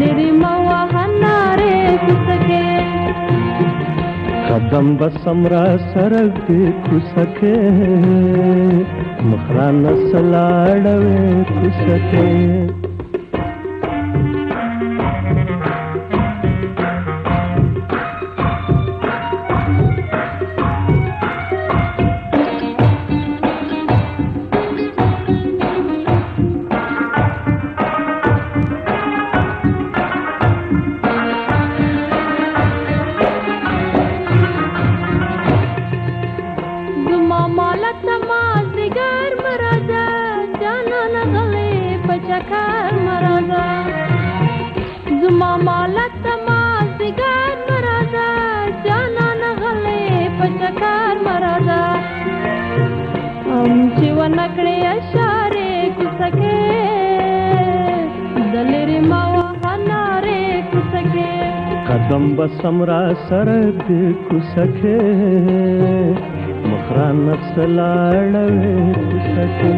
دلری موهناره کوسکه قدم بسمرا سرک دی کوسکه مخران سلاړوي کوسکه زما مالت ما سیګار مرزا جانا نغلې پچکار مرزا چې ونکړې اشاره کوسکه دلری ما وهناره کوسکه قدم بسمرا سرک دی کوسکه مخران سلاړوي کوسکه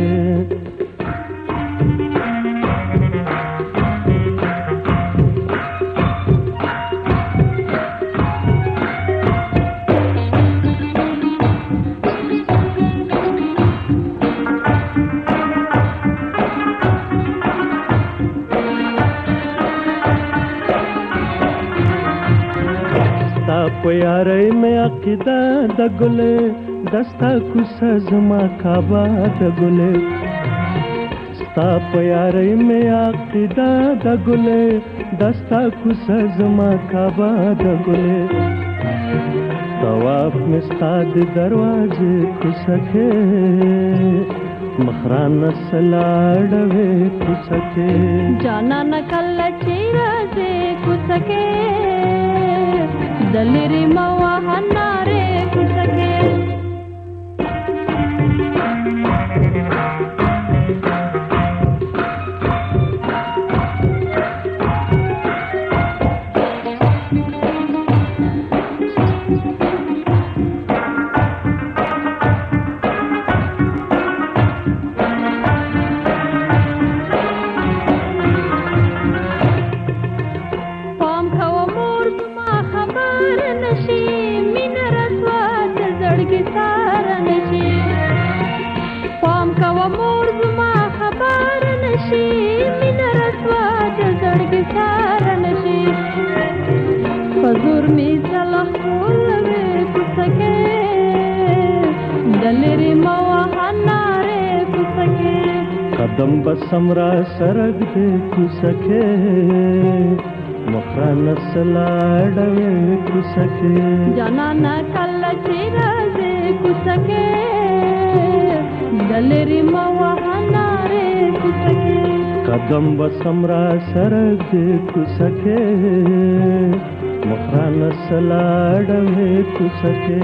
په یارۍ مې عقیده د ګلې دستا کوڅه زما کعبه د ګلې ستا په یارۍ مې عقیده د ګلې دستا کوڅه زما کعبه د ګلې طواف مې ستا د دروازې کوڅکې مخران سلاړوي کوڅکې جانا نکل چې راځي کوڅکې دلری موهناره کوسکه پام کوه مور زما خبر نشي مینه رسوا د زړګي ساره نشي حضور می صلاح کولوي کوسکه دلری موهناره کوسکه قدم بسمرا سرک دی کوسکه مخران سلاړوي کوسکه جانا نکل چې راځي کوسکه دلری موهناره کوسکه قدم بسمرا سرک دی کوسکه مخران سلاړوي کوسکه